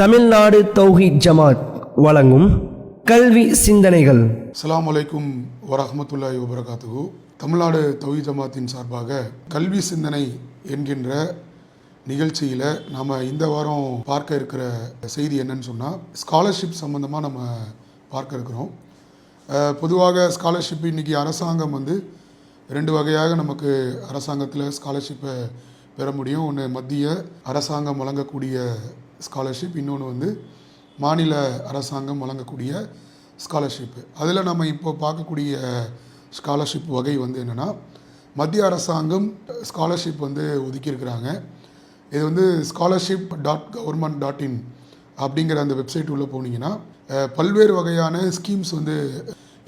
தமிழ்நாடு தௌஹீத் ஜமாத் வழங்கும் கல்வி சிந்தனைகள். அஸ்ஸலாமு அலைக்கும் வரஹ்மத்துல்லாஹி வபரகாத்துஹு. தமிழ்நாடு தௌஹீத் ஜமாத்தின் சார்பாக கல்வி சிந்தனை என்கின்ற நிகழ்ச்சியில் நம்ம இந்த வாரம் பார்க்க இருக்கிற செய்தி என்னன்னு சொன்னால், ஸ்காலர்ஷிப் சம்மந்தமாக நம்ம பார்க்க இருக்கிறோம். பொதுவாக ஸ்காலர்ஷிப் இன்றைக்கி அரசாங்கம் ரெண்டு வகையாக நமக்கு அரசாங்கத்தில் ஸ்காலர்ஷிப்பை பெற முடியும். ஒன்று மத்திய அரசாங்கம் வழங்கக்கூடிய ஸ்காலர்ஷிப், இன்னொன்று மாநில அரசாங்கம் வழங்கக்கூடிய ஸ்காலர்ஷிப்பு. அதில் நம்ம இப்போ பார்க்கக்கூடிய ஸ்காலர்ஷிப் வகை என்னென்னா, மத்திய அரசாங்கம் ஸ்காலர்ஷிப் ஒதுக்கியிருக்கிறாங்க. இது scholarship.government.in அப்படிங்கிற அந்த வெப்சைட் உள்ளே போனீங்கன்னா பல்வேறு வகையான ஸ்கீம்ஸ்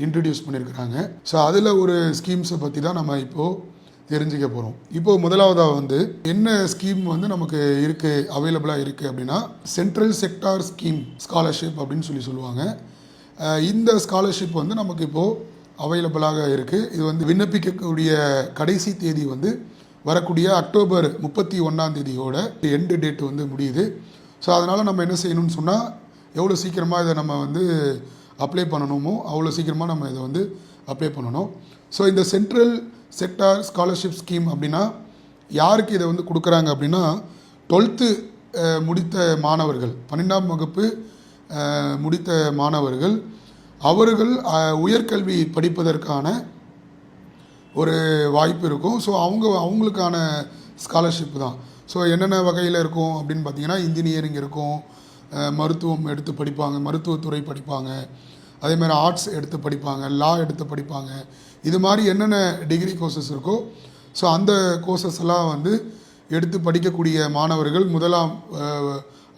இன்ட்ரடியூஸ் பண்ணியிருக்கிறாங்க. ஸோ அதில் ஒரு ஸ்கீம்ஸை பற்றி தான் நம்ம இப்போது தெரிஞ்சுக்க போகிறோம். இப்போது முதலாவதாக என்ன ஸ்கீம் நமக்கு இருக்குது, அவைலபிளாக இருக்குது அப்படின்னா, சென்ட்ரல் செக்டார் ஸ்கீம் ஸ்காலர்ஷிப் அப்படின்னு சொல்லுவாங்க. இந்த ஸ்காலர்ஷிப் நமக்கு இப்போது அவைலபிளாக இருக்குது. இது விண்ணப்பிக்கக்கூடிய கடைசி தேதி வரக்கூடிய அக்டோபர் 31 எண்டு டேட் முடியுது. ஸோ அதனால் நம்ம என்ன செய்யணும்னு சொன்னால், எவ்வளோ சீக்கிரமாக இதை நம்ம அப்ளை பண்ணணுமோ அவ்வளோ சீக்கிரமாக நம்ம இதை அப்ளை பண்ணணும். ஸோ இந்த சென்ட்ரல் செக்டார் ஸ்காலர்ஷிப் ஸ்கீம் அப்படின்னா யாருக்கு இதை கொடுக்குறாங்க அப்படின்னா, 12th முடித்த மாணவர்கள், 12ஆம் வகுப்பு முடித்த மாணவர்கள், அவர்கள் உயர்கல்வி படிப்பதற்கான ஒரு வாய்ப்பு இருக்கும். ஸோ அவங்களுக்கான ஸ்காலர்ஷிப் தான். ஸோ என்னென்ன வகையில் இருக்கும் அப்படின்னு பார்த்தீங்கன்னா, இன்ஜினியரிங் இருக்கும், மருத்துவம் எடுத்து படிப்பாங்க, மருத்துவத்துறை படிப்பாங்க, அதேமாதிரி ஆர்ட்ஸ் எடுத்து படிப்பாங்க, லா எடுத்து படிப்பாங்க. இது மாதிரி என்னென்ன டிகிரி கோர்சஸ் இருக்கோ, ஸோ அந்த கோர்சஸ் எல்லாம் எடுத்து படிக்கக்கூடிய மாணவர்கள், முதலாம்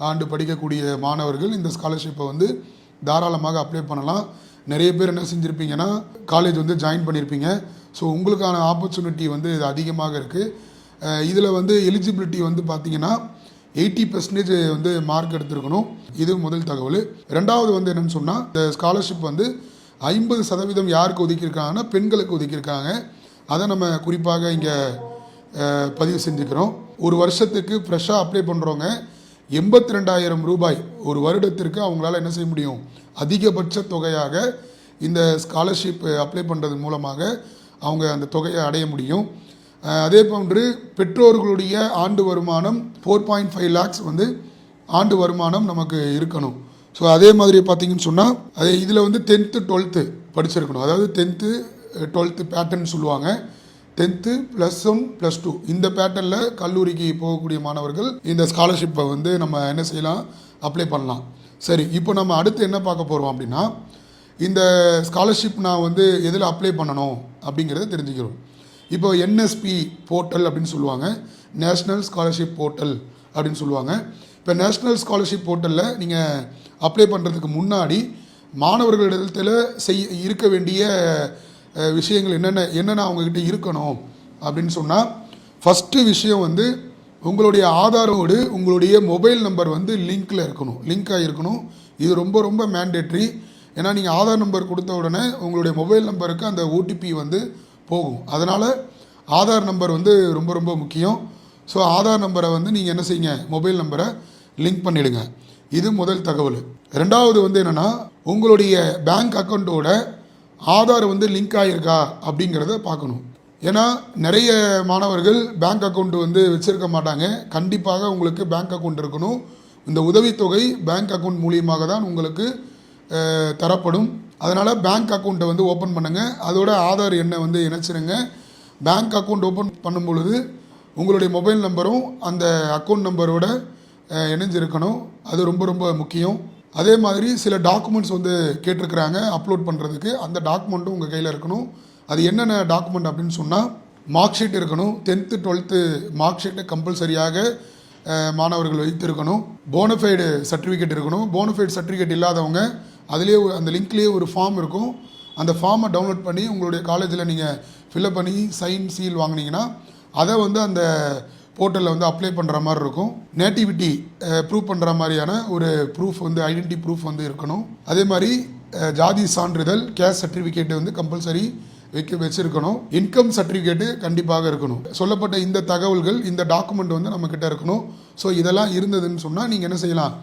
ஆண்டு படிக்கக்கூடிய மாணவர்கள் இந்த ஸ்காலர்ஷிப்பை தாராளமாக அப்ளை பண்ணலாம். நிறைய பேர் என்ன செஞ்சுருப்பீங்கன்னா, காலேஜ் ஜாயின் பண்ணியிருப்பீங்க. ஸோ உங்களுக்கான ஆப்பர்ச்சுனிட்டி இது அதிகமாக இருக்குது. இதில் எலிஜிபிலிட்டி பார்த்தீங்கன்னா 80% மார்க் எடுத்திருக்கணும். இது முதல் தகவல். ரெண்டாவது என்னென்னு சொன்னால், இந்த ஸ்காலர்ஷிப் 50% யாருக்கு ஒதுக்கியிருக்காங்கன்னா பெண்களுக்கு ஒதுக்கியிருக்காங்க. அதை நம்ம குறிப்பாக இங்கே பதிவு செஞ்சுக்கிறோம். ஒரு வருஷத்துக்கு ஃப்ரெஷ்ஷாக அப்ளை பண்ணுறவங்க 82,000 ரூபாய் ஒரு வருடத்திற்கு அவங்களால என்ன செய்ய முடியும், அதிகபட்ச தொகையாக இந்த ஸ்காலர்ஷிப் அப்ளை பண்ணுறது மூலமாக அவங்க அந்த தொகையை அடைய முடியும். அதே போன்று பெற்றோர்களுடைய ஆண்டு வருமானம் 4.5 lakhs ஆண்டு வருமானம் நமக்கு இருக்கணும். ஸோ அதே மாதிரி பார்த்தீங்கன்னு சொன்னால், அதே இதில் 10th 12th படிச்சிருக்கணும். அதாவது 10th 12th பேட்டர்ன் சொல்லுவாங்க. 10th +1 +2 இந்த பேட்டர்னில் கல்லூரிக்கு போகக்கூடிய மாணவர்கள் இந்த ஸ்காலர்ஷிப்பை நம்ம என்ன செய்யலாம், அப்ளை பண்ணலாம். சரி, இப்போ நம்ம அடுத்து என்ன பார்க்க போகிறோம் அப்படின்னா, இந்த ஸ்காலர்ஷிப் நான் எதில் அப்ளை பண்ணணும் அப்படிங்கிறத தெரிஞ்சுக்கிறோம். இப்போ என்எஸ்பி போர்ட்டல் அப்படின்னு சொல்லுவாங்க, நேஷ்னல் ஸ்காலர்ஷிப் போர்ட்டல் அப்படின்னு சொல்லுவாங்க. இப்போ நேஷ்னல் ஸ்காலர்ஷிப் போர்ட்டலில் நீங்கள் அப்ளை பண்ணுறதுக்கு முன்னாடி மாணவர்களிடத்தில் இருக்க வேண்டிய விஷயங்கள் என்னென்ன அவங்கக்கிட்ட இருக்கணும் அப்படின்னு சொன்னால், ஃபஸ்ட்டு விஷயம் உங்களுடைய ஆதாரோடு உங்களுடைய மொபைல் நம்பர் லிங்க்கில் இருக்கணும், லிங்காக இருக்கணும். இது ரொம்ப ரொம்ப மேண்டேட்ரி. ஏன்னா நீங்கள் ஆதார் நம்பர் கொடுத்த உடனே உங்களுடைய மொபைல் நம்பருக்கு அந்த ஓடிபி போகும். அதனால் ஆதார் நம்பர் ரொம்ப ரொம்ப முக்கியம். ஸோ ஆதார் நம்பரை நீங்கள் என்ன செய்யுங்க, மொபைல் நம்பரை லிங்க் பண்ணிவிடுங்க. இது முதல் தகவல். ரெண்டாவது என்னென்னா, உங்களுடைய பேங்க் அக்கௌண்ட்டோட ஆதார் லிங்க் ஆகிருக்கா அப்படிங்கிறத பார்க்கணும். ஏன்னா நிறைய மாணவர்கள் பேங்க் அக்கௌண்ட் வச்சுருக்க மாட்டாங்க. கண்டிப்பாக உங்களுக்கு பேங்க் அக்கௌண்ட் இருக்கணும். இந்த உதவித்தொகை பேங்க் அக்கௌண்ட் மூலியமாக தான் உங்களுக்கு தரப்படும். அதனால் பேங்க் அக்கௌண்ட்டை ஓப்பன் பண்ணுங்கள். அதோட ஆதார் எண்ணை இணைச்சிருங்க. பேங்க் அக்கௌண்ட் ஓப்பன் பண்ணும் பொழுது உங்களுடைய மொபைல் நம்பரும் அந்த அக்கௌண்ட் நம்பரோட இணைஞ்சிருக்கணும். அது ரொம்ப ரொம்ப முக்கியம். அதே மாதிரி சில டாக்குமெண்ட்ஸ் கேட்டிருக்கிறாங்க அப்லோட் பண்ணுறதுக்கு. அந்த டாக்குமெண்ட்டும் உங்கள் கையில் இருக்கணும். அது என்னென்ன டாக்குமெண்ட் அப்படின்னு சொன்னால், மார்க் ஷீட் இருக்கணும். 10th 12th மார்க் ஷீட்டை கம்பல்சரியாக மாணவர்கள் வைத்திருக்கணும். போனஃபைடு சர்டிஃபிகேட் இருக்கணும். போனஃபைடு சர்டிஃபிகேட் இல்லாதவங்க அதிலே அந்த லிங்க்லேயே ஒரு ஃபார்ம் இருக்கும். அந்த ஃபார்மை டவுன்லோட் பண்ணி உங்களுடைய காலேஜில் நீங்கள் ஃபில்அப் பண்ணி சைன் சீல் வாங்கினீங்கன்னா அதை அந்த போர்ட்டலில் அப்ளை பண்ணுற மாதிரி இருக்கும். நேட்டிவிட்டி ப்ரூவ் பண்ணுற மாதிரியான ஒரு ப்ரூஃப் ஐடென்டிட்டி ப்ரூஃப் இருக்கணும். அதே மாதிரி ஜாதி சான்றிதழ், கேஸ்ட் சர்டிஃபிகேட்டு கம்பல்சரி வச்சிருக்கணும். இன்கம் சர்டிஃபிகேட்டு கண்டிப்பாக இருக்கணும். சொல்லப்பட்ட இந்த தகவல்கள், இந்த டாக்குமெண்ட் நம்மக்கிட்ட இருக்கணும். ஸோ இதெல்லாம் இருந்ததுன்னு சொன்னால் நீங்கள் என்ன செய்யலாம்,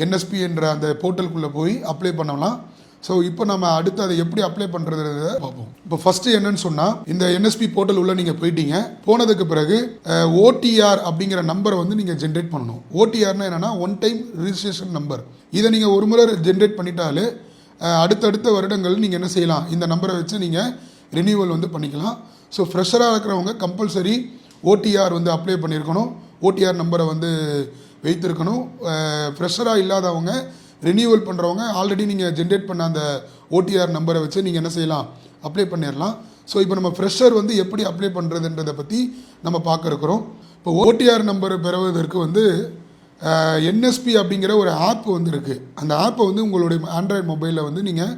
என்எஸ்பி என்ற அந்த போர்ட்டலுக்குள்ளே போய் அப்ளை பண்ணலாம். ஸோ இப்போ நம்ம அடுத்து அதை எப்படி அப்ளை பண்ணுறதுன்றத பார்ப்போம். இப்போ ஃபஸ்ட்டு என்னன்னு சொன்னால், இந்த என்எஸ்பி போர்ட்டல் உள்ள நீங்கள் போயிட்டீங்க. போனதுக்கு பிறகு ஓடிஆர் அப்படிங்கிற நம்பரை வந்து நீங்கள் ஜென்ரேட் பண்ணணும். ஓடிஆர்னா என்னென்னா ஒன் டைம் ரிஜிஸ்ட்ரேஷன் நம்பர். இதை நீங்கள் ஒரு முறை ஜென்ரேட் பண்ணிட்டாலே அடுத்தடுத்த வருடங்கள் நீங்கள் என்ன செய்யலாம், இந்த நம்பரை வச்சு நீங்கள் ரினியூவல் வந்து பண்ணிக்கலாம். ஸோ ஃப்ரெஷராக இருக்கிறவங்க கம்பல்சரி ஓடிஆர் வந்து அப்ளை பண்ணியிருக்கணும், ஓடிஆர் நம்பரை வந்து வைத்திருக்கணும். ஃப்ரெஷராக இல்லாதவங்க ரினியூவல் பண்ணுறவங்க ஆல்ரெடி நீங்கள் ஜென்ரேட் பண்ண அந்த ஓடிஆர் நம்பரை வச்சு நீங்கள் என்ன செய்யலாம், அப்ளை பண்ணிடலாம். ஸோ இப்போ நம்ம ஃப்ரெஷர் வந்து எப்படி அப்ளை பண்ணுறதுன்றதை பற்றி நம்ம பார்க்க இருக்கிறோம். இப்போ ஓடிஆர் நம்பர் பெறுவதற்கு வந்து என்எஸ்பி அப்படிங்கிற ஒரு ஆப் வந்து இருக்குது. அந்த ஆப்பை வந்து உங்களுடைய ஆண்ட்ராய்டு மொபைலில் வந்து நீங்கள்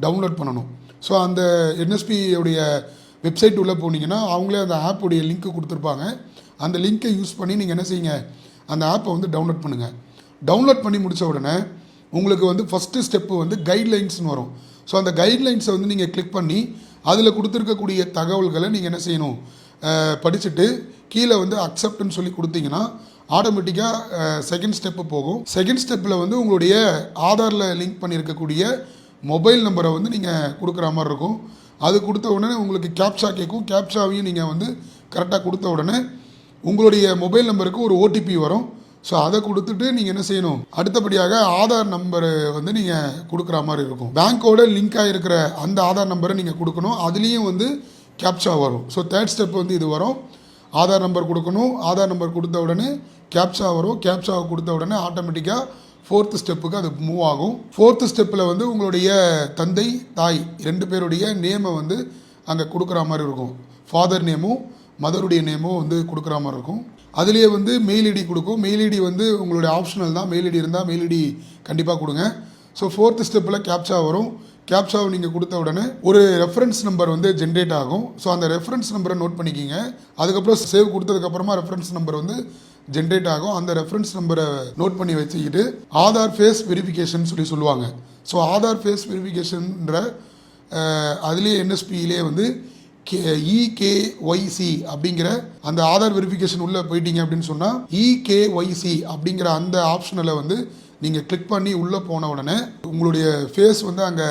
டவுன்லோட் பண்ணணும். ஸோ அந்த என்எஸ்பியோடைய வெப்சைட் உள்ளே போனீங்கன்னா அவங்களே அந்த ஆப்புடைய லிங்க்கு கொடுத்துருப்பாங்க. அந்த லிங்க்கை யூஸ் பண்ணி நீங்கள் என்ன செய்யுங்க, அந்த ஆப்பை வந்து டவுன்லோட் பண்ணுங்கள். டவுன்லோட் பண்ணி முடித்த உடனே உங்களுக்கு வந்து ஃபஸ்ட்டு ஸ்டெப்பு வந்து கைட்லைன்ஸ்னு வரும். ஸோ அந்த கைட்லைன்ஸை வந்து நீங்கள் கிளிக் பண்ணி அதில் கொடுத்துருக்கக்கூடிய தகவல்களை நீங்கள் என்ன செய்யணும், படிச்சுட்டு கீழே வந்து அக்செப்ட்னு சொல்லி கொடுத்தீங்கன்னா ஆட்டோமேட்டிக்காக செகண்ட் ஸ்டெப்பு போகும். செகண்ட் ஸ்டெப்பில் வந்து உங்களுடைய ஆதாரில் லிங்க் பண்ணியிருக்கக்கூடிய மொபைல் நம்பரை வந்து நீங்கள் கொடுக்குற மாதிரி இருக்கும். அது கொடுத்த உடனே உங்களுக்கு கேப்சா கேட்கும். கேப்சாவையும் நீங்கள் வந்து கரெக்டாக கொடுத்த உடனே உங்களுடைய மொபைல் நம்பருக்கு ஒரு ஓடிபி வரும். ஸோ அதை கொடுத்துட்டு நீங்கள் என்ன செய்யணும், அடுத்தபடியாக ஆதார் நம்பரு வந்து நீங்கள் கொடுக்குற மாதிரி இருக்கும். பேங்க்கோட லிங்க் ஆகிருக்கிற அந்த ஆதார் நம்பரை நீங்கள் கொடுக்கணும். அதுலேயும் வந்து கேப்சா வரும். ஸோ தேர்ட் ஸ்டெப் வந்து இது வரும். ஆதார் நம்பர் கொடுக்கணும். ஆதார் நம்பர் கொடுத்த உடனே கேப்சா வரும். கேப்சாவை கொடுத்த உடனே ஆட்டோமேட்டிக்காக ஃபோர்த்து ஸ்டெப்புக்கு அது மூவ் ஆகும். ஃபோர்த்து ஸ்டெப்பில் வந்து உங்களுடைய தந்தை தாய் 2 பேருடைய நேமை வந்து அங்கே கொடுக்குற மாதிரி இருக்கும். ஃபாதர் நேமும் மதருடைய நேமும் வந்து கொடுக்குற மாதிரி இருக்கும். அதுலேயே வந்து மெயில் ஐடி கொடுக்கும். மெயில் ஐடி வந்து உங்களுடைய ஆப்ஷனல் தான். மெயில் ஐடி இருந்தால் மெயில் ஐடி கண்டிப்பாக கொடுங்க. ஸோ ஃபோர்த்து ஸ்டெப்பில் கேப்சா வரும். கேப்சாவை நீங்கள் கொடுத்த உடனே ஒரு ரெஃபரன்ஸ் நம்பர் வந்து ஜென்ரேட் ஆகும். ஸோ அந்த ரெஃபரன்ஸ் நம்பரை நோட் பண்ணிக்கிங்க. அதுக்கப்புறம் சேவ் கொடுத்ததுக்கப்புறமா ரெஃபரன்ஸ் நம்பர் வந்து ஜென்ரேட் ஆகும். அந்த ரெஃபரன்ஸ் நம்பரை நோட் பண்ணி வச்சுக்கிட்டு ஆதார் ஃபேஸ் வெரிஃபிகேஷன் சொல்லுவாங்க. ஸோ ஆதார் ஃபேஸ் வெரிஃபிகேஷன்ற அதுலேயே என்எஸ்பியிலே வந்து EKYC அப்படிங்கிற அந்த ஆதார் வெரிஃபிகேஷன் உள்ளே போயிட்டீங்க அப்படின்னு சொன்னால் EKYC அப்படிங்கிற அந்த ஆப்ஷனில் வந்து நீங்கள் கிளிக் பண்ணி உள்ளே போன உடனே உங்களுடைய ஃபேஸ் வந்து அங்கே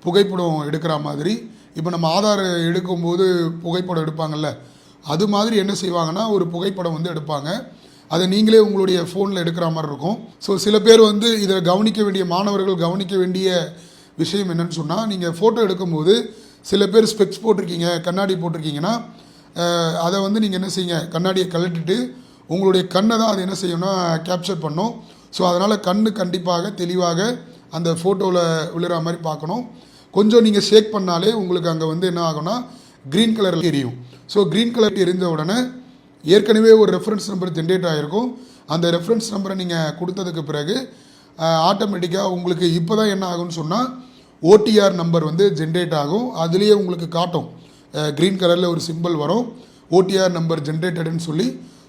புகைப்படம் எடுக்கிற மாதிரி, இப்போ நம்ம ஆதார் எடுக்கும்போது புகைப்படம் எடுப்பாங்கல்ல, அது மாதிரி என்ன செய்வாங்கன்னா ஒரு புகைப்படம் வந்து எடுப்பாங்க. அதை நீங்களே உங்களுடைய ஃபோனில் எடுக்கிற மாதிரி இருக்கும். ஸோ சில பேர் வந்து இதை கவனிக்க வேண்டிய மாணவர்கள் கவனிக்க வேண்டிய விஷயம் என்னன்னு சொன்னால், நீங்கள் ஃபோட்டோ எடுக்கும்போது சில பேர் ஸ்பெக்ஸ் போட்டிருக்கீங்க, கண்ணாடி போட்டிருக்கீங்கன்னா அதை வந்து நீங்கள் என்ன செய்யுங்க, கண்ணாடியை கழட்டிட்டு உங்களுடைய கண்ணை தான் அது என்ன செய்யணும்னா கேப்சர் பண்ணும். ஸோ அதனால் கண்ணு கண்டிப்பாக தெளிவாக அந்த ஃபோட்டோவில் விழுற மாதிரி பார்க்கணும். கொஞ்சம் நீங்கள் ஷேக் பண்ணாலே உங்களுக்கு அங்கே வந்து என்ன ஆகும்னா க்ரீன் கலர் எரியும். ஸோ க்ரீன் கலர் எரிஞ்ச உடனே ஏற்கனவே ஒரு ரெஃபரன்ஸ் நம்பர் ஜென்ரேட் ஆகிருக்கும். அந்த ரெஃபரன்ஸ் நம்பரை நீங்கள் கொடுத்ததுக்கு பிறகு ஆட்டோமேட்டிக்காக உங்களுக்கு இப்போ தான் என்ன ஆகும்னு சொன்னால் ஓடிஆர் நம்பர் வந்து ஜென்ரேட் ஆகும். அதுலேயே உங்களுக்கு காட்டும், க்ரீன் கலரில் ஒரு சிம்பிள் வரும், ஓடிஆர் நம்பர் ஜென்ரேட்டடுன்னு சொல்லி.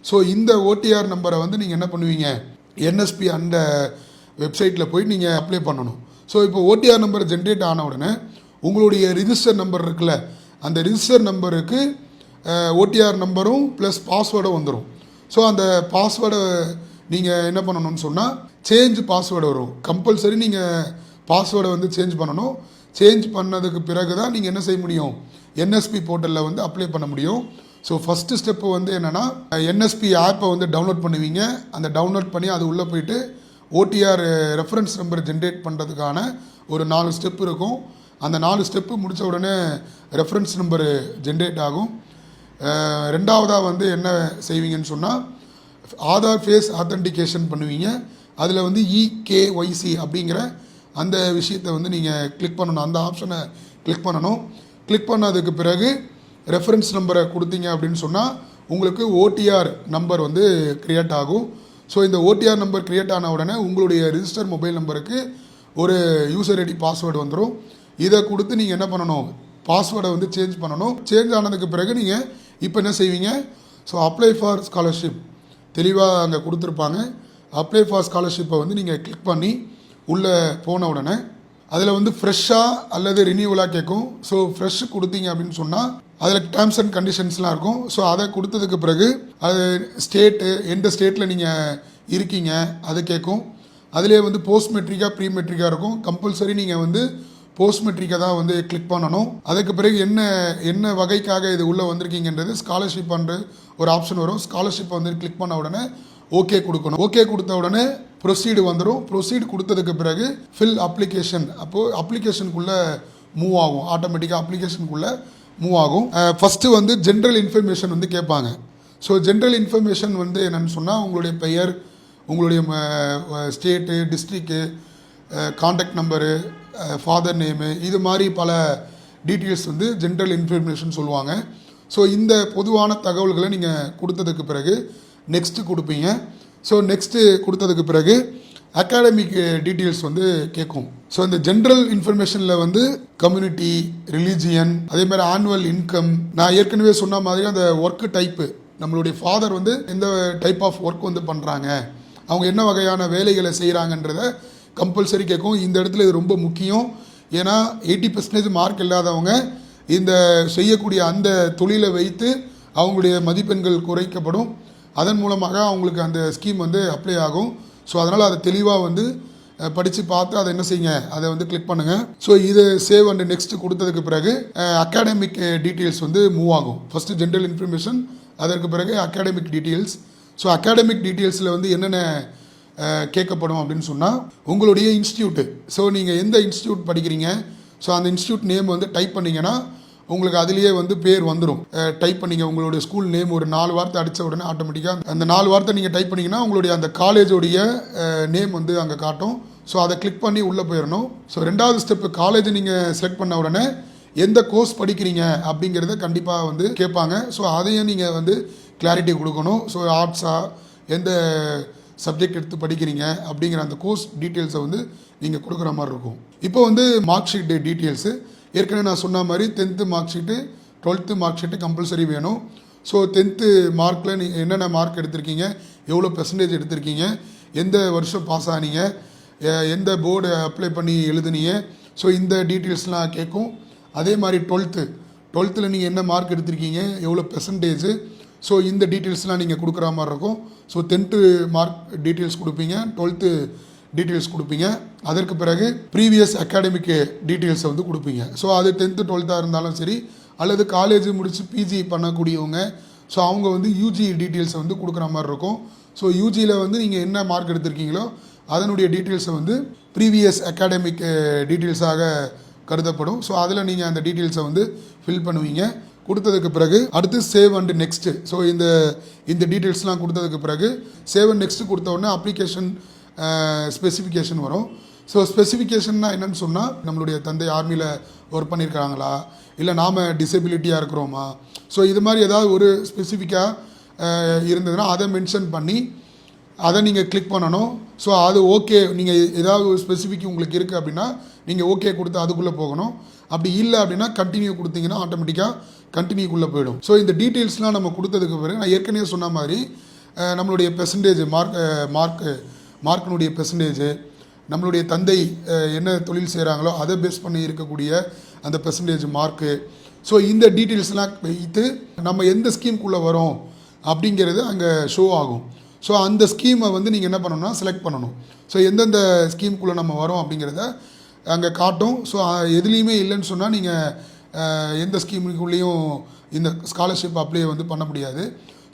ஸோ இந்த ஓடிஆர் நம்பரை வந்து நீங்கள் என்ன பண்ணுவீங்க, என்எஸ்பி அந்த வெப்சைட்டில் போய் நீங்கள் அப்ளை பண்ணணும். ஸோ இப்போ ஓடிஆர் நம்பர் ஜென்ரேட் ஆன உடனே உங்களுடைய ரிஜிஸ்டர் நம்பர் இருக்குல்ல, அந்த ரிஜிஸ்டர் நம்பருக்கு ஓடிஆர் நம்பரும் ப்ளஸ் பாஸ்வேர்டும் வந்துடும். ஸோ அந்த பாஸ்வேர்டை நீங்கள் என்ன பண்ணணும்னு சொன்னால் சேஞ்ச் பாஸ்வேர்டு வரும். கம்பல்சரி நீங்கள் பாஸ்வேர்டை வந்து சேஞ்ச் பண்ணணும். சேஞ்ச் பண்ணதுக்கு பிறகு தான் நீங்கள் என்ன செய்ய முடியும், என்எஸ்பி போர்ட்டலில் வந்து அப்ளை பண்ண முடியும். ஸோ ஃபஸ்ட்டு ஸ்டெப்பு வந்து என்னென்னா என்எஸ்பி ஆப்பை வந்து டவுன்லோட் பண்ணுவீங்க. அந்த டவுன்லோட் பண்ணி அது உள்ளே போயிட்டு ஓடிஆர் ரெஃபரன்ஸ் நம்பர் ஜென்ரேட் பண்ணுறதுக்கான ஒரு 4 ஸ்டெப் இருக்கும். அந்த 4 ஸ்டெப்பு முடித்த உடனே ரெஃபரன்ஸ் நம்பரு ஜென்ரேட் ஆகும். ரெண்டாவதாக வந்து என்ன செய்வீங்கன்னு சொன்னால் ஆதார் ஃபேஸ் ஆத்தென்டிகேஷன் பண்ணுவீங்க. அதில் வந்து EKYC அப்படிங்கிற அந்த விஷயத்தை வந்து நீங்கள் கிளிக் பண்ணணும். அந்த ஆப்ஷனை கிளிக் பண்ணணும். கிளிக் பண்ணதுக்கு பிறகு ரெஃபரன்ஸ் நம்பரை கொடுத்தீங்க அப்படின்னு சொன்னால் உங்களுக்கு ஓடிஆர் நம்பர் வந்து க்ரியேட் ஆகும். ஸோ இந்த ஓடிஆர் நம்பர் க்ரியேட் ஆன உடனே உங்களுடைய ரிஜிஸ்டர் மொபைல் நம்பருக்கு ஒரு யூசர் ஐடி பாஸ்வேர்டு வந்துடும். இதை கொடுத்து நீங்கள் என்ன பண்ணணும், பாஸ்வேர்டை வந்து சேஞ்ச் பண்ணணும். சேஞ்ச் ஆனதுக்கு பிறகு நீங்கள் இப்போ என்ன செய்வீங்க, ஸோ அப்ளை ஃபார் ஸ்காலர்ஷிப் தெளிவாக அங்கே கொடுத்துருப்பாங்க. அப்ளை ஃபார் ஸ்காலர்ஷிப்பை வந்து நீங்கள் கிளிக் பண்ணி உள்ளே போன உடனே அதில் வந்து ஃப்ரெஷ்ஷாக அல்லது ரினியூவலாக கேட்கும். ஸோ ஃப்ரெஷ் கொடுத்தீங்க அப்படின்னு சொன்னால் அதில் டேர்ம்ஸ் அண்ட் கண்டிஷன்ஸ்லாம் இருக்கும். ஸோ அதை கொடுத்ததுக்கு பிறகு அது ஸ்டேட்டு, எந்த ஸ்டேட்டில் நீங்கள் இருக்கீங்க அது கேட்கும். அதிலே வந்து போஸ்ட் மெட்ரிக்கா ப்ரீ மெட்ரிக்கா இருக்கும். கம்பல்சரி நீங்கள் வந்து போஸ்ட் மெட்ரிக்கை தான் வந்து கிளிக் பண்ணணும். அதுக்கு பிறகு என்ன வகைக்காக இது உள்ளே வந்திருக்கீங்கன்றது ஸ்காலர்ஷிப் பண்ணுற ஒரு ஆப்ஷன் வரும். ஸ்காலர்ஷிப்பை வந்து கிளிக் பண்ண உடனே ஓகே கொடுக்கணும். ஓகே கொடுத்த உடனே ப்ரொசீடு வந்துடும். ப்ரொசீடு கொடுத்ததுக்கு பிறகு ஃபில் அப்ளிகேஷன், அப்போது அப்ளிகேஷனுக்குள்ளே மூவ் ஆகும். ஆட்டோமேட்டிக்காக அப்ளிகேஷனுக்குள்ளே மூவ் ஆகும். ஃபஸ்ட்டு வந்து ஜென்ரல் இன்ஃபர்மேஷன் வந்து கேட்பாங்க. ஸோ ஜென்ரல் இன்ஃபர்மேஷன் வந்து என்னென்னு சொன்னால் உங்களுடைய பெயர், உங்களுடைய ஸ்டேட்டு, டிஸ்ட்ரிக்கு, காண்டாக்ட் நம்பரு, ஃபாதர் நேமு, இது மாதிரி பல டீட்டெயில்ஸ் வந்து ஜென்ரல் இன்ஃபர்மேஷன் சொல்லுவாங்க. ஸோ இந்த பொதுவான தகவல்களை நீங்கள் கொடுத்ததுக்கு பிறகு நெக்ஸ்ட்டு கொடுப்பீங்க. ஸோ நெக்ஸ்ட்டு கொடுத்ததுக்கு பிறகு அகாடமிக் டீட்டெயில்ஸ் வந்து கேட்கும். ஸோ இந்த ஜென்ரல் இன்ஃபர்மேஷனில் வந்து கம்யூனிட்டி, ரிலீஜியன், அதே மாதிரி ஆனுவல் இன்கம், நான் ஏற்கனவே சொன்ன மாதிரி அந்த ஒர்க்கு டைப்பு, நம்மளுடைய ஃபாதர் வந்து எந்த டைப் ஆஃப் ஒர்க் வந்து பண்ணுறாங்க, அவங்க என்ன வகையான வேலைகளை செய்கிறாங்கன்றத கம்பல்சரி கேட்கும். இந்த இடத்துல இது ரொம்ப முக்கியம். ஏன்னா 80% மார்க் இல்லாதவங்க இந்த செய்யக்கூடிய அந்த தொழிலை வைத்து அவங்களுடைய மதிப்பெண்கள் குறைக்கப்படும். அதன் மூலமாக அவங்களுக்கு அந்த ஸ்கீம் வந்து அப்ளை ஆகும். ஸோ அதனால் அதை தெளிவாக வந்து படித்து பார்த்து அதை என்ன செய்யுங்க, அதை வந்து கிளிக் பண்ணுங்கள். ஸோ இது சேவ் அண்ட் நெக்ஸ்ட் கொடுத்ததுக்கு பிறகு அகாடமிக் டீட்டெயில்ஸ் வந்து மூவ் ஆகும். ஃபஸ்ட்டு ஜென்ரல் இன்ஃபர்மேஷன், அதற்கு பிறகு அகாடமிக் டீட்டெயில்ஸ். ஸோ அகாடமிக் டீட்டெயில்ஸில் வந்து என்னென்ன கேட்கப்படும் அப்படின்னு சொன்னால் உங்களுடைய இன்ஸ்டியூட்டு. ஸோ நீங்கள் எந்த இன்ஸ்டியூட் படிக்கிறீங்க, ஸோ அந்த இன்ஸ்டியூட் நேம் வந்து டைப் பண்ணிங்கன்னா உங்களுக்கு அதுலேயே வந்து பேர் வந்துடும். டைப் பண்ணிங்க உங்களுடைய ஸ்கூல் நேம் ஒரு 4 வார்த்தை அடித்த உடனே ஆட்டோமேட்டிக்காக அந்த 4 வார்த்தை நீங்கள் டைப் பண்ணிங்கன்னா உங்களுடைய அந்த காலேஜோடைய நேம் வந்து அங்கே காட்டும். ஸோ அதை கிளிக் பண்ணி உள்ளே போயிடணும். ஸோ 2வது ஸ்டெப்பு, காலேஜ் நீங்கள் செலக்ட் பண்ண உடனே எந்த கோர்ஸ் படிக்கிறீங்க அப்படிங்கிறத கண்டிப்பாக வந்து கேட்பாங்க. ஸோ அதையும் நீங்கள் வந்து கிளாரிட்டி கொடுக்கணும். ஸோ ஆர்ட்ஸா, எந்த சப்ஜெக்ட் எடுத்து படிக்கிறீங்க அப்படிங்கிற அந்த கோர்ஸ் டீட்டெயில்ஸை வந்து நீங்கள் கொடுக்குற மாதிரி இருக்கும். இப்போ வந்து மார்க் ஷீட் டீட்டெயில்ஸு, ஏற்கனவே நான் சொன்ன மாதிரி 10th mark sheet, 12th mark sheet compulsory வேணும். ஸோ 10th மார்க்கில் நீங்கள் என்னென்ன மார்க் எடுத்திருக்கீங்க, எவ்வளோ பெர்சன்டேஜ் எடுத்திருக்கீங்க, எந்த வருஷம் பாஸ் ஆனீங்க, எந்த போர்டு அப்ளை பண்ணி எழுதுனீங்க, ஸோ இந்த டீட்டெயில்ஸ்லாம் கேட்கும். அதே மாதிரி 12th நீங்கள் என்ன மார்க் எடுத்திருக்கீங்க, எவ்வளோ பெர்சன்டேஜு, ஸோ இந்த டீட்டெயில்ஸ்லாம் நீங்கள் கொடுக்குற மாதிரி இருக்கும். ஸோ 10th மார்க் டீட்டெயில்ஸ் கொடுப்பீங்க, 12th டீட்டெயில்ஸ் கொடுப்பீங்க. அதற்கு பிறகு ப்ரீவியஸ் அகாடமிக் டீட்டெயில்ஸை வந்து கொடுப்பீங்க. ஸோ அது 10th 12th இருந்தாலும் சரி, அல்லது காலேஜ் முடித்து பிஜி பண்ணக்கூடியவங்க, ஸோ அவங்க வந்து யூஜி டீட்டெயில்ஸை வந்து கொடுக்குற மாதிரி இருக்கும். ஸோ யூஜியில் வந்து நீங்கள் என்ன மார்க் எடுத்திருக்கீங்களோ அதனுடைய டீட்டெயில்ஸை வந்து ப்ரீவியஸ் அகாடமிக் டீட்டெயில்ஸாக கருதப்படும். ஸோ அதில் நீங்கள் அந்த டீட்டெயில்ஸை வந்து ஃபில் பண்ணுவீங்க. கொடுத்ததுக்கு பிறகு அடுத்து சேவ் அண்ட் நெக்ஸ்ட்டு. ஸோ இந்த டீட்டெயில்ஸ்லாம் கொடுத்ததுக்கு பிறகு சேவ் அண்ட் நெக்ஸ்ட்டு கொடுத்த உடனே அப்ளிகேஷன் ஸ்பெசிஃபிகேஷன் வரும். ஸோ ஸ்பெசிஃபிகேஷன்னா என்னென்னு சொன்னால் நம்மளுடைய தந்தை ஆர்மியில் ஒர்க் பண்ணியிருக்காங்களா, இல்லை நாம் டிசபிலிட்டியாக இருக்கிறோமா, ஸோ இது மாதிரி ஏதாவது ஒரு ஸ்பெசிஃபிக்காக இருந்ததுன்னா அதை மென்ஷன் பண்ணி அதை நீங்கள் கிளிக் பண்ணணும். ஸோ அது ஓகே, நீங்கள் ஏதாவது ஒரு ஸ்பெசிஃபிக் உங்களுக்கு இருக்குது அப்படின்னா நீங்கள் ஓகே கொடுத்து அதுக்குள்ளே போகணும். அப்படி இல்லை அப்படின்னா கண்டினியூ கொடுத்தீங்கன்னா ஆட்டோமேட்டிக்காக கண்டினியூக்குள்ளே போயிடும். ஸோ இந்த டீட்டெயில்ஸ்லாம் நம்ம கொடுத்ததுக்கு பிறகு நான் ஏற்கனவே சொன்ன மாதிரி நம்மளுடைய பெர்சன்டேஜ் மார்க்கினுடைய பெர்சன்டேஜு, நம்மளுடைய தந்தை என்ன தொழில் செய்கிறாங்களோ அதை பேஸ் பண்ணி இருக்கக்கூடிய அந்த பெர்சன்டேஜ் மார்க்கு, ஸோ இந்த டீட்டெயில்ஸ்லாம் வைத்து நம்ம எந்த ஸ்கீம்குள்ளே வரோம் அப்படிங்கிறது அங்கே ஷோ ஆகும். ஸோ அந்த ஸ்கீமை வந்து நீங்கள் என்ன பண்ணணும்னா செலக்ட் பண்ணணும். ஸோ எந்தெந்த ஸ்கீமுக்குள்ளே நம்ம வரோம் அப்படிங்கிறத அங்கே காட்டும். ஸோ எதுலேயுமே இல்லைன்னு சொன்னால் நீங்கள் எந்த ஸ்கீமுக்குள்ளேயும் இந்த ஸ்காலர்ஷிப் அப்ளை வந்து பண்ண முடியாது.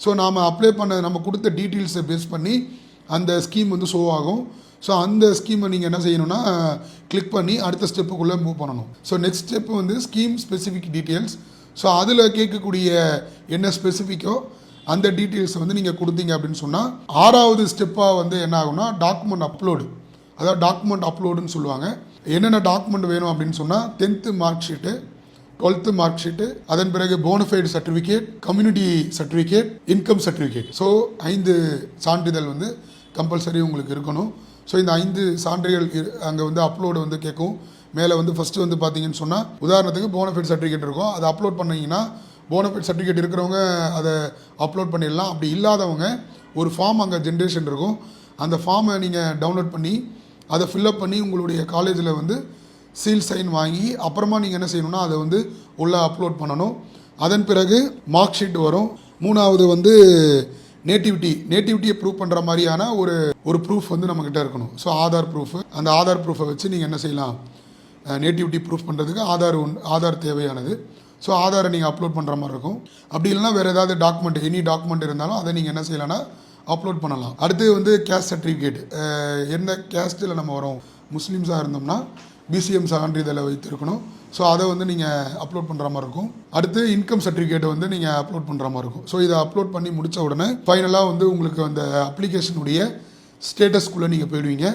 ஸோ நாம் அப்ளை பண்ண நம்ம கொடுத்த டீட்டெயில்ஸை பேஸ் பண்ணி அந்த ஸ்கீம் வந்து ஷோ ஆகும். ஸோ அந்த ஸ்கீமை நீங்கள் என்ன செய்யணும்னா கிளிக் பண்ணி அடுத்த ஸ்டெப்புக்குள்ளே மூவ் பண்ணணும். ஸோ நெக்ஸ்ட் ஸ்டெப்பு வந்து ஸ்கீம் ஸ்பெசிஃபிக் டீட்டெயில்ஸ். ஸோ அதில் கேட்கக்கூடிய என்ன ஸ்பெசிஃபிக்கோ அந்த டீட்டெயில்ஸை வந்து நீங்கள் கொடுத்தீங்க அப்படின்னு சொன்னால் 6வது ஸ்டெப்பாக வந்து என்ன ஆகும்னா டாக்குமெண்ட் அப்லோடு, அதாவது டாக்குமெண்ட் அப்லோடுன்னு சொல்லுவாங்க. என்னென்ன டாக்குமெண்ட் வேணும் அப்படின்னு சொன்னால் 10th mark sheet, 12th mark sheet, அதன் பிறகு bona fide certificate, community certificate, income certificate. So 5 சான்றிதழ் வந்து கம்பல்சரி உங்களுக்கு இருக்கணும். ஸோ இந்த 5 சான்றிதழ் அங்கே வந்து அப்லோடு வந்து கேட்கும். மேலே வந்து ஃபஸ்ட்டு வந்து பார்த்தீங்கன்னு சொன்னால் உதாரணத்துக்கு போனஃபைட் சர்டிஃபிகேட் இருக்கும், அதை அப்லோட் பண்ணிங்கன்னா போனஃபைட் சர்டிஃபிகேட் இருக்கிறவங்க அதை அப்லோட் பண்ணிடலாம். அப்படி இல்லாதவங்க ஒரு ஃபார்ம் அங்கே ஜென்ரேஷன் இருக்கும், அந்த ஃபார்மை நீங்கள் டவுன்லோட் பண்ணி அதை ஃபில்அப் பண்ணி உங்களுடைய காலேஜில் வந்து சீல் சைன் வாங்கி அப்புறமா நீங்கள் என்ன செய்யணும்னா அதை வந்து உள்ளே அப்லோட் பண்ணணும். அதன் பிறகு மார்க் ஷீட் வரும். 3வது வந்து நேட்டிவிட்டியை ப்ரூவ் பண்ணுற மாதிரியான ஒரு ப்ரூஃப் வந்து நம்மக்கிட்ட இருக்கணும். ஸோ ஆதார் ப்ரூஃப், அந்த ஆதார் ப்ரூஃபை வச்சு நீங்கள் என்ன செய்யலாம், நேட்டிவிட்டி ப்ரூஃப் பண்ணுறதுக்கு ஆதார் தேவையானது. ஸோ ஆதாரை நீங்கள் அப்லோட் பண்ணுற மாதிரி இருக்கும். அப்படி இல்லைனா வேறு ஏதாவது எனி டாக்குமெண்ட் இருந்தாலும் அதை நீங்கள் என்ன செய்யலாம்னா அப்லோட் பண்ணலாம். அடுத்து வந்து கேஸ்ட் சர்டிஃபிகேட், என்ன கேஸ்ட்டில் நம்ம வரோம், முஸ்லீம்ஸாக இருந்தோம்னா பிசிஎம் சான்றிதழை வைத்திருக்கணும். ஸோ அதை வந்து நீங்கள் அப்லோட் பண்ணுற மாதிரி இருக்கும். அடுத்து இன்கம் சர்டிஃபிகேட்டை வந்து நீங்கள் அப்லோட் பண்ணுற மாதிரி இருக்கும். ஸோ இதை அப்லோட் பண்ணி முடித்த உடனே ஃபைனலாக வந்து உங்களுக்கு அந்த அப்ளிகேஷனுடைய ஸ்டேட்டஸ்குள்ளே நீங்கள் போயிடுவீங்க.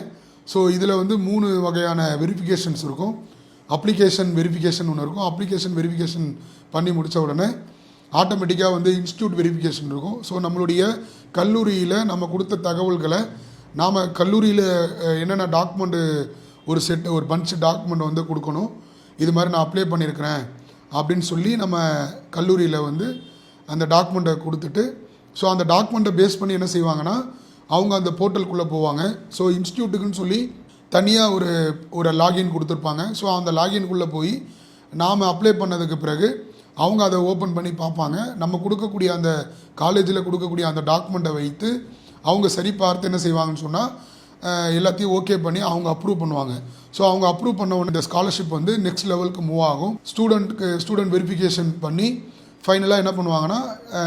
ஸோ இதில் வந்து 3 வகையான வெரிஃபிகேஷன்ஸ் இருக்கும். அப்ளிகேஷன் வெரிஃபிகேஷன் ஒன்று இருக்கும். அப்ளிகேஷன் வெரிஃபிகேஷன் பண்ணி முடித்த உடனே ஆட்டோமேட்டிக்காக வந்து இன்ஸ்டியூட் வெரிஃபிகேஷன் இருக்கும். ஸோ நம்மளுடைய கல்லூரியில் நம்ம கொடுத்த தகவல்களை நாம் கல்லூரியில் என்னென்ன டாக்குமெண்ட்டு ஒரு பஞ்ச் டாக்குமெண்ட் வந்து கொடுக்கணும், இது மாதிரி நான் அப்ளை பண்ணியிருக்கிறேன் அப்படின்னு சொல்லி நம்ம கல்லூரியில் வந்து அந்த டாக்குமெண்ட்டை கொடுத்துட்டு, ஸோ அந்த டாக்குமெண்ட்டை பேஸ் பண்ணி என்ன செய்வாங்கன்னா அவங்க அந்த போர்ட்டலுக்குள்ளே போவாங்க. ஸோ இன்ஸ்டியூட்டுக்குன்னு சொல்லி தனியாக ஒரு லாகின் கொடுத்துருப்பாங்க. ஸோ அந்த லாகின்குள்ளே போய் நாம் அப்ளை பண்ணதுக்கு பிறகு அவங்க அதை ஓப்பன் பண்ணி பார்ப்பாங்க. நம்ம கொடுக்கக்கூடிய அந்த காலேஜில் கொடுக்கக்கூடிய அந்த டாக்குமெண்ட்டை வைத்து அவங்க சரி பார்த்து என்ன செய்வாங்கன்னு சொன்னால் எல்லாத்தையும் ஓகே பண்ணி அவங்க அப்ரூவ் பண்ணுவாங்க. ஸோ அவங்க அப்ரூவ் பண்ண உடனே இந்த ஸ்காலர்ஷிப் வந்து நெக்ஸ்ட் லெவலுக்கு மூவ் ஆகும். ஸ்டூடெண்ட் வெரிஃபிகேஷன் பண்ணி ஃபைனலாக என்ன பண்ணுவாங்கன்னா,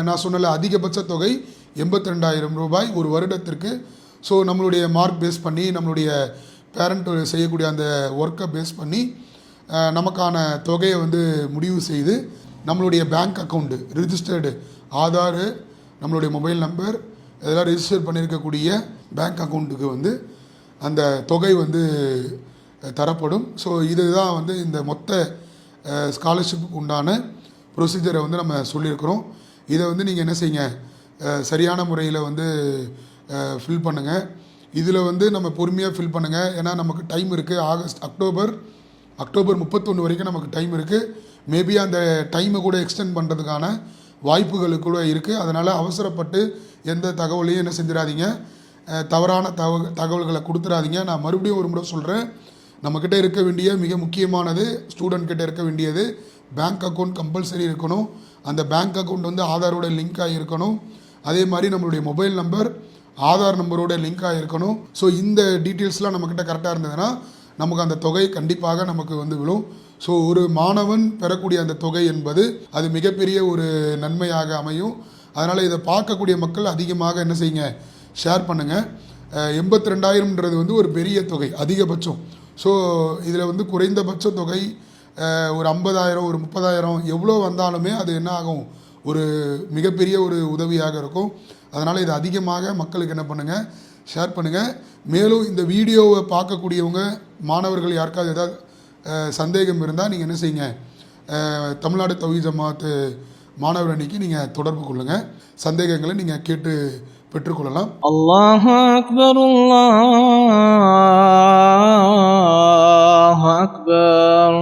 நான் சொன்னல அதிகபட்ச தொகை 82,000 ரூபாய் ஒரு வருடத்திற்கு. ஸோ நம்மளுடைய மார்க் பேஸ் பண்ணி நம்மளுடைய பேரண்ட் செய்யக்கூடிய அந்த ஒர்க்கை பேஸ் பண்ணி நமக்கான தொகையை வந்து முடிவு செய்து நம்மளுடைய பேங்க் அக்கௌண்ட்டு ரிஜிஸ்டர்டு ஆதார், நம்மளுடைய மொபைல் நம்பர் இதெல்லாம் ரெஜிஸ்டர் பண்ணியிருக்கக்கூடிய பேங்க் அக்கௌண்ட்டுக்கு வந்து அந்த தொகை வந்து தரப்படும். ஸோ இதுதான் வந்து இந்த மொத்த ஸ்காலர்ஷிப்புக்கு உண்டான ப்ரொசீஜரை வந்து நம்ம சொல்லியிருக்கிறோம். இதை வந்து நீங்கள் என்ன செய்யுங்க, சரியான முறையில் வந்து ஃபில் பண்ணுங்கள். இதில் வந்து நம்ம பொறுமையாக ஃபில் பண்ணுங்கள். ஏன்னா நமக்கு டைம் இருக்குது. அக்டோபர் 31 வரைக்கும் நமக்கு டைம் இருக்குது. மேபி அந்த டைமை கூட எக்ஸ்டெண்ட் பண்ணுறதுக்கான வாய்ப்புகள் கூட இருக்குது. அதனால் அவசரப்பட்டு எந்த தகவலையும் என்ன செஞ்சிடாதீங்க, தவறான தகவல்களை கொடுத்துடாதீங்க. நான் மறுபடியும் ஒரு முறை சொல்கிறேன், நம்மக்கிட்ட இருக்க வேண்டிய மிக முக்கியமானது, ஸ்டூடெண்ட் கிட்ட இருக்க வேண்டியது பேங்க் அக்கௌண்ட் கம்பல்சரி இருக்கணும். அந்த பேங்க் அக்கௌண்ட் வந்து ஆதாரோட லிங்க் ஆகியிருக்கணும். அதே மாதிரி நம்மளுடைய மொபைல் நம்பர் ஆதார் நம்பரோட லிங்க் ஆகியிருக்கணும். ஸோ இந்த டீட்டெயில்ஸ்லாம் நம்மக்கிட்ட கரெக்டாக இருந்ததுன்னா நமக்கு அந்த தொகை கண்டிப்பாக நமக்கு வந்து விழும். ஸோ ஒரு மாணவன் பெறக்கூடிய அந்த தொகை என்பது அது மிகப்பெரிய ஒரு நன்மையாக அமையும். அதனால் இதை பார்க்கக்கூடிய மக்கள் அதிகமாக என்ன செய்யுங்க, ஷேர் பண்ணுங்கள். 82,000ன்றது வந்து ஒரு பெரிய தொகை, அதிகபட்சம். ஸோ இதில் வந்து குறைந்தபட்ச தொகை ஒரு 50,000 ஒரு 30,000 எவ்வளோ வந்தாலுமே அது என்ன ஆகும், ஒரு மிகப்பெரிய ஒரு உதவியாக இருக்கும். அதனால் இது அதிகமாக மக்களுக்கு என்ன பண்ணுங்கள், ஷேர் பண்ணுங்கள். மேலும் இந்த வீடியோவை பார்க்கக்கூடியவங்க மாணவர்கள் யாருக்காவது ஏதாவது சந்தேகம் இருந்தால் நீங்கள் என்ன செய்யுங்க, தமிழ்நாடு தௌஹீத் ஜமாத் மாணவர் அணிக்கு நீங்கள் தொடர்பு கொள்ளுங்கள். சந்தேகங்களை நீங்கள் கேட்டு பெற்றுக்கொள்ளலாம். அல்லாஹு அக்பர், அல்லாஹு அக்பர்.